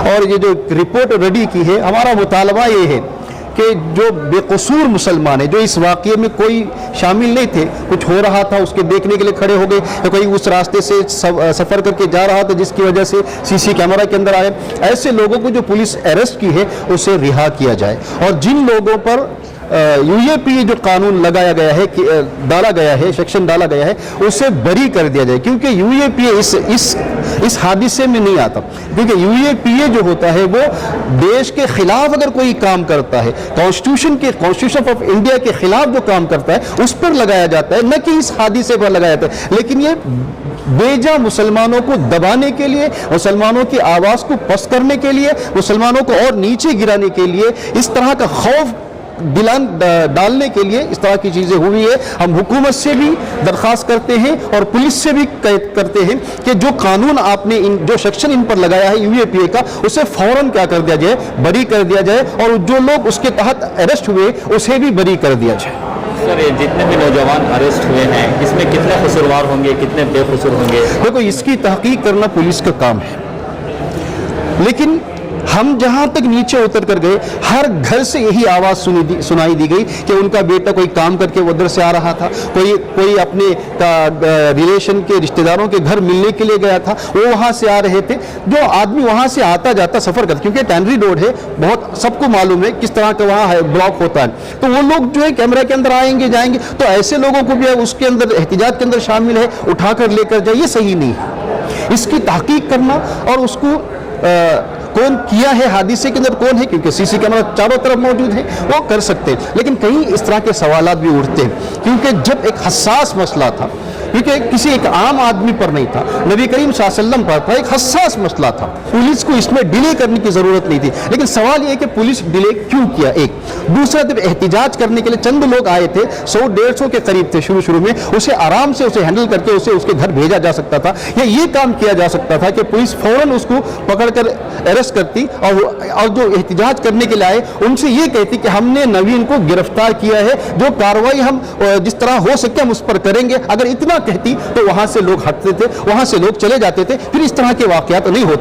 اور یہ جو رپورٹ ریڈی کی ہے، ہمارا مطالبہ یہ ہے کہ جو بے قصور مسلمان ہیں، جو اس واقعے میں کوئی شامل نہیں تھے، کچھ ہو رہا تھا اس کے دیکھنے کے لیے کھڑے ہو گئے، یا کوئی اس راستے سے سفر کر کے جا رہا تھا جس کی وجہ سے سی سی کیمرہ کے اندر آئے، ایسے لوگوں کو جو پولیس اریسٹ کی ہے اسے رہا کیا جائے، اور جن لوگوں پر یو اے پی جو قانون لگایا گیا ہے، ڈالا گیا ہے، سیکشن ڈالا گیا ہے، اسے بری کر دیا جائے، کیونکہ یو اے پی اس حادثے میں نہیں آتا، کیونکہ یو اے پی جو ہوتا ہے وہ دیش کے خلاف اگر کوئی کام کرتا ہے، کانسٹیٹیوشن آف انڈیا کے خلاف جو کام کرتا ہے اس پر لگایا جاتا ہے، نہ کہ اس حادثے پر لگایا جاتا ہے، لیکن یہ بیجا مسلمانوں کو دبانے کے لیے، مسلمانوں کی آواز کو پست کرنے کے لیے، مسلمانوں کو اور نیچے گرانے کے لیے، اس طرح کا خوف ڈالنے کے لیے اس طرح کی چیزیں ہوئی ہے۔ ہم حکومت سے بھی درخواست کرتے ہیں اور پولیس سے بھی کرتے ہیں کہ جو قانون آپ نے جو سیکشن ان پر لگایا ہے یو اے پی اے کا، اسے فوراً کیا کر دیا جائے، بری کر دیا جائے، اور جو لوگ اس کے تحت اریسٹ ہوئے اسے بھی بری کر دیا جائے۔ سر، یہ جتنے بھی نوجوان اریسٹ ہوئے ہیں اس میں کتنے قصوروار ہوں گے، کتنے بے قصور ہوں گے؟ دیکھو، اس کی تحقیق کرنا پولیس کا کام ہے، لیکن ہم جہاں تک نیچے اتر کر گئے، ہر گھر سے یہی آواز سنائی دی گئی کہ ان کا بیٹا کوئی کام کر کے ادھر سے آ رہا تھا، کوئی اپنے ریلیشن کے رشتہ داروں کے گھر ملنے کے لیے گیا تھا، وہ وہاں سے آ رہے تھے۔ جو آدمی وہاں سے آتا جاتا سفر کرتا، کیونکہ ٹینری روڈ ہے، بہت سب کو معلوم ہے کس طرح کا وہاں بلاک ہوتا ہے، تو وہ لوگ جو ہے کیمرہ کے اندر آئیں گے جائیں گے، تو ایسے لوگوں کو بھی اس کے اندر احتجاج کے اندر شامل ہے، اٹھا کر لے کر جائے، یہ صحیح نہیں ہے۔ اس کی تحقیق کرنا اور اس کو کون کیا ہے، حادثے کے اندر کون ہے، کیونکہ سی سی کیمرہ چاروں طرف موجود ہے، وہ کر سکتے ہیں، لیکن کہیں اس طرح کے سوالات بھی اٹھتے ہیں، کیونکہ جب ایک حساس مسئلہ تھا، کیونکہ کسی ایک عام آدمی پر نہیں تھا، نبی کریم صلی اللہ علیہ وسلم پر تھا، ایک حساس مسئلہ تھا، پولیس کو اس میں ڈیلے کرنے کی ضرورت نہیں تھی، لیکن سوال یہ ہے کہ پولیس ڈیلے کیوں کیا؟ ایک دوسرا، جب احتجاج کرنے کے لیے چند لوگ آئے تھے، 100-150 کے قریب تھے شروع میں، اسے آرام سے اسے ہینڈل کر کے اسے اس کے گھر بھیجا جا سکتا تھا، یا یہ کام کیا جا سکتا تھا کہ پولیس فوراً اس کو پکڑ کر اریسٹ کرتی، اور جو احتجاج کرنے کے لیے آئے ان سے یہ کہتی کہ ہم نے نوین کو گرفتار کیا ہے، جو کارروائی ہم جس طرح ہو سکے ہم اس پر کریں گے، اگر اتنا کہتی تو وہاں سے لوگ ہٹتے تھے، وہاں سے لوگ چلے جاتے تھے، پھر اس طرح کے واقعات نہیں ہوتے۔